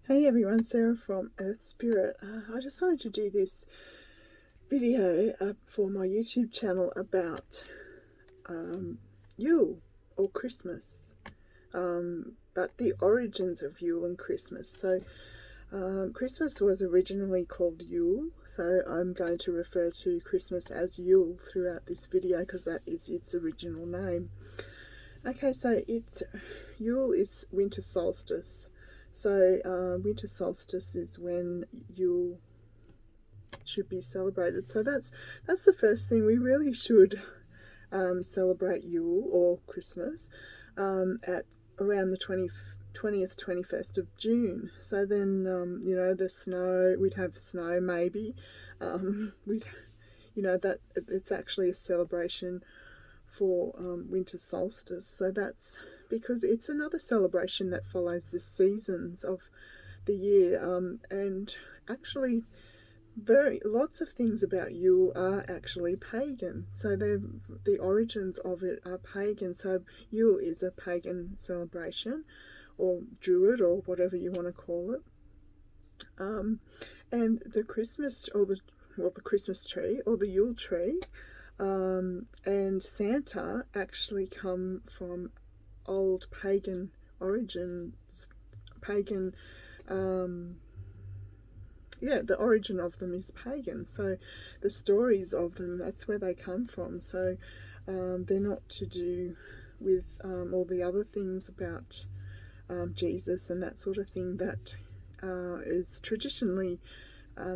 Hey everyone, Sarah from Earth Spirit. I just wanted to do this video for my YouTube channel about Yule or Christmas, but the origins of Yule and Christmas. So Christmas was originally called Yule, so I'm going to refer to Christmas as Yule throughout this video because that is its original name. Okay, so Yule is winter solstice. So winter solstice is when Yule should be celebrated. So that's the first thing. We really should celebrate Yule or Christmas at around the 20th, 21st of June. So then, the snow, we'd have snow maybe. We'd, that it's actually a celebration for winter solstice. So that's because it's another celebration that follows the seasons of the year. And actually, lots of things about Yule are actually pagan. So the origins of it are pagan. So Yule is a pagan celebration, or Druid, or whatever you want to call it. And the Christmas, or the Christmas tree, or the Yule tree, and Santa actually come from old pagan origins. Pagan, the origin of them is pagan. So the stories of them, that's where they come from. So they're not to do with all the other things about Jesus and that sort of thing that is traditionally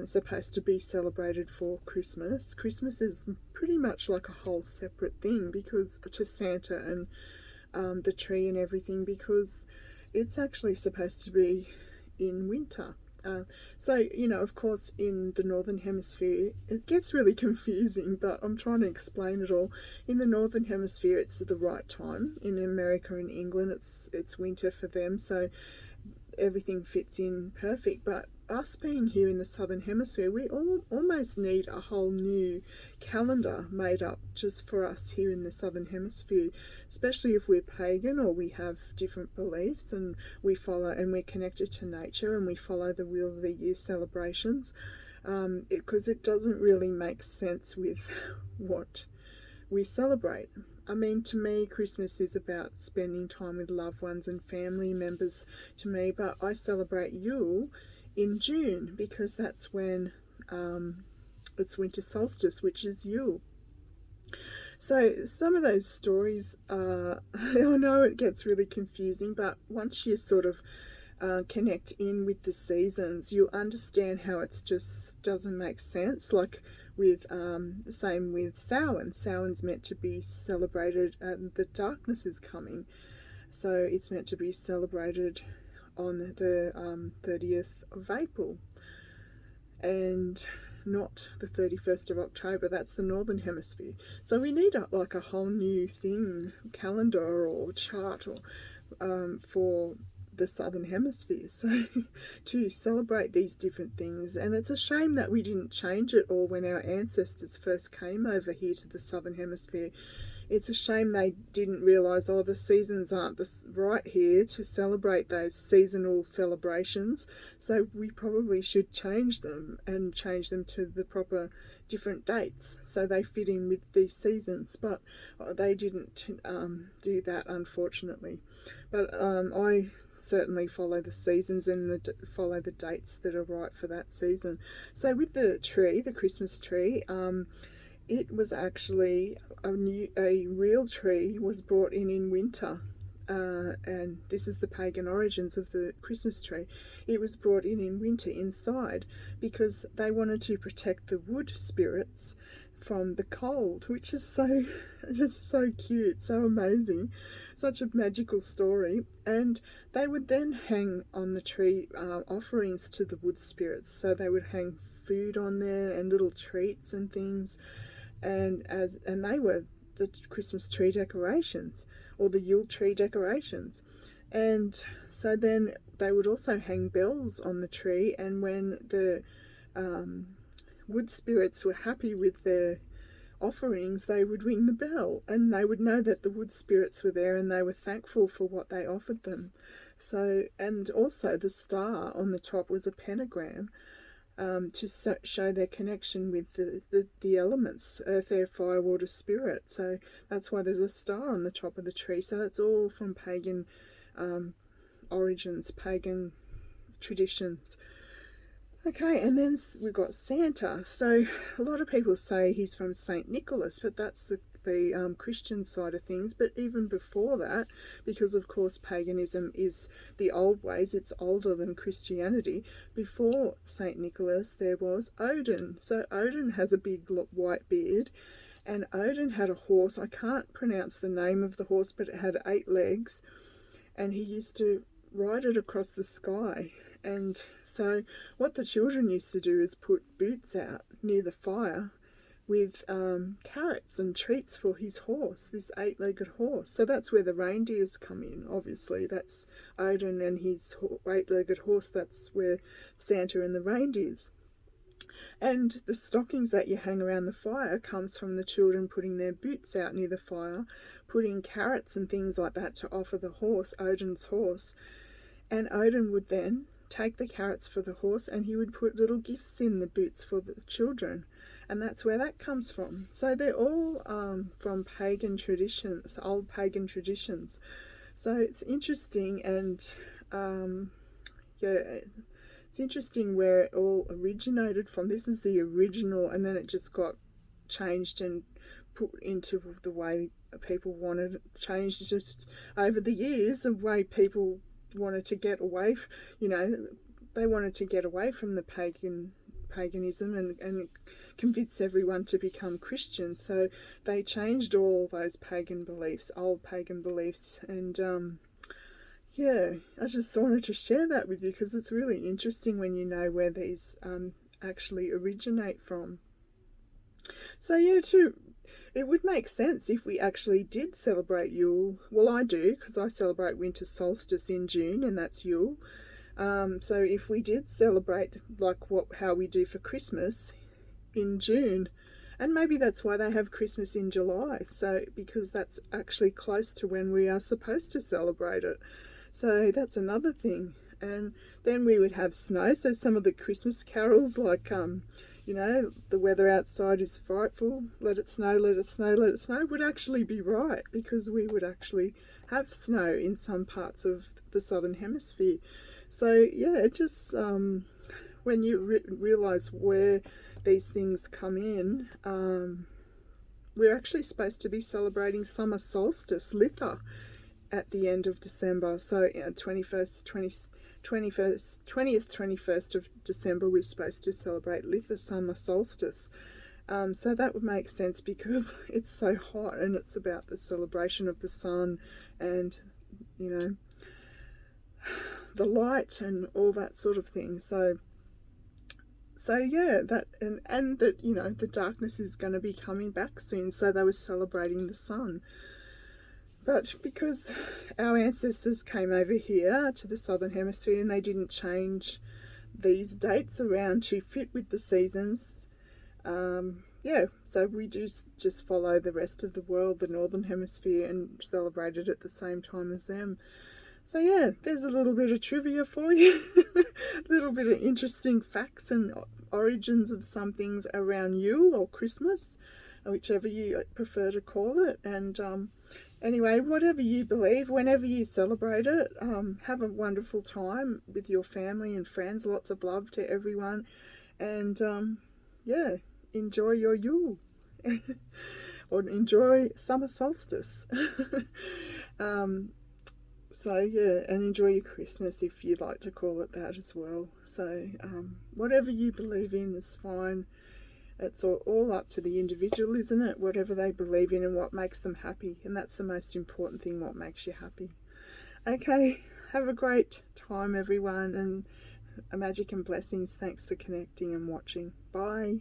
supposed to be celebrated for Christmas. Christmas is pretty much like a whole separate thing because to Santa and the tree and everything, because it's actually supposed to be in winter. So, of course, in the Northern Hemisphere, it gets really confusing, but I'm trying to explain it all. In the Northern Hemisphere, it's the right time. In America and England, it's winter for them, so everything fits in perfect. But us being here in the Southern Hemisphere, we almost need a whole new calendar made up just for us here in the Southern Hemisphere, especially if we're pagan or we have different beliefs and we follow and we're connected to nature and we follow the Wheel of the Year celebrations, because it doesn't really make sense with what we celebrate. I mean, to me, Christmas is about spending time with loved ones and family members to me, but I celebrate Yule in June because that's when it's winter solstice, which is Yule. So some of those stories, I know it gets really confusing, but once you sort of connect in with the seasons, you'll understand how it just doesn't make sense. Like with the same with Samhain. Samhain's meant to be celebrated, and the darkness is coming, so it's meant to be celebrated on the 30th of April, and not the 31st of October. That's the Northern Hemisphere. So we need like a whole new thing, calendar or chart, or for the Southern Hemisphere, so to celebrate these different things. And it's a shame that we didn't change it all when our ancestors first came over here to the Southern Hemisphere. It's a shame they didn't realise, the seasons aren't right here to celebrate those seasonal celebrations, so we probably should change them and change them to the proper different dates so they fit in with these seasons. But they didn't do that, unfortunately. But I certainly follow the seasons and follow the dates that are right for that season. So with the tree, the Christmas tree, it was actually a real tree was brought in winter. And this is the pagan origins of the Christmas tree. It was brought in winter inside because they wanted to protect the wood spirits from the cold, which is just so cute, so amazing, such a magical story. And they would then hang on the tree offerings to the wood spirits. So they would hang food on there and little treats and things, and they were the Christmas tree decorations or the Yule tree decorations. And so then they would also hang bells on the tree, and when the wood spirits were happy with their offerings, they would ring the bell and they would know that the wood spirits were there and they were thankful for what they offered them. So, and also the star on the top was a pentagram, to show their connection with the elements, earth, air, fire, water, spirit. So that's why there's a star on the top of the tree. So that's all from pagan origins, pagan traditions. Okay, and then we've got Santa. So a lot of people say he's from St. Nicholas, but that's the Christian side of things. But even before that, because of course paganism is the old ways, it's older than Christianity. Before St. Nicholas, there was Odin. So Odin has a big white beard, and Odin had a horse. I can't pronounce the name of the horse, but it had 8 legs, and he used to ride it across the sky. And so what the children used to do is put boots out near the fire with carrots and treats for his horse, this 8-legged horse. So that's where the reindeers come in, obviously. That's Odin and his 8-legged horse. That's where Santa and the reindeers. And the stockings that you hang around the fire comes from the children putting their boots out near the fire, putting carrots and things like that to offer the horse, Odin's horse. And Odin would then take the carrots for the horse and he would put little gifts in the boots for the children. And that's where that comes from. So they're all from pagan traditions, old pagan traditions. So it's interesting, and it's interesting where it all originated from. This is the original, and then it just got changed and put into the way people wanted it, changed it over the years, the way people wanted to get away, they wanted to get away from the paganism and convince everyone to become Christian. So they changed all those pagan beliefs, old pagan beliefs, and I just wanted to share that with you because it's really interesting when you know where these actually originate from. So it would make sense if we actually did celebrate Yule. Well, I do, because I celebrate winter solstice in June, and that's Yule. So if we did celebrate like how we do for Christmas in June, and maybe that's why they have Christmas in July, so because that's actually close to when we are supposed to celebrate it. So that's another thing. And then we would have snow, so some of the Christmas carols like the weather outside is frightful, let it snow, let it snow, let it snow, would actually be right, because we would actually have snow in some parts of the southern hemisphere. So just when you realise where these things come in, we're actually supposed to be celebrating summer solstice, Litha, at the end of December. So 20th, 21st of December, we're supposed to celebrate Litha, summer solstice. So that would make sense because it's so hot and it's about the celebration of the sun and, the light and all that sort of thing. So that and that, the darkness is going to be coming back soon. So they were celebrating the sun. But because our ancestors came over here to the southern hemisphere and they didn't change these dates around to fit with the seasons, so we just follow the rest of the world, the northern hemisphere, and celebrate it at the same time as them. So there's a little bit of trivia for you, a little bit of interesting facts and origins of some things around Yule or Christmas, whichever you prefer to call it. And anyway, whatever you believe, whenever you celebrate it, have a wonderful time with your family and friends. Lots of love to everyone. And enjoy your Yule or enjoy summer solstice. And enjoy your Christmas if you like to call it that as well. So whatever you believe in is fine. It's all up to the individual, isn't it? Whatever they believe in and what makes them happy. And that's the most important thing, what makes you happy. Okay, have a great time, everyone. And magic and blessings. Thanks for connecting and watching. Bye.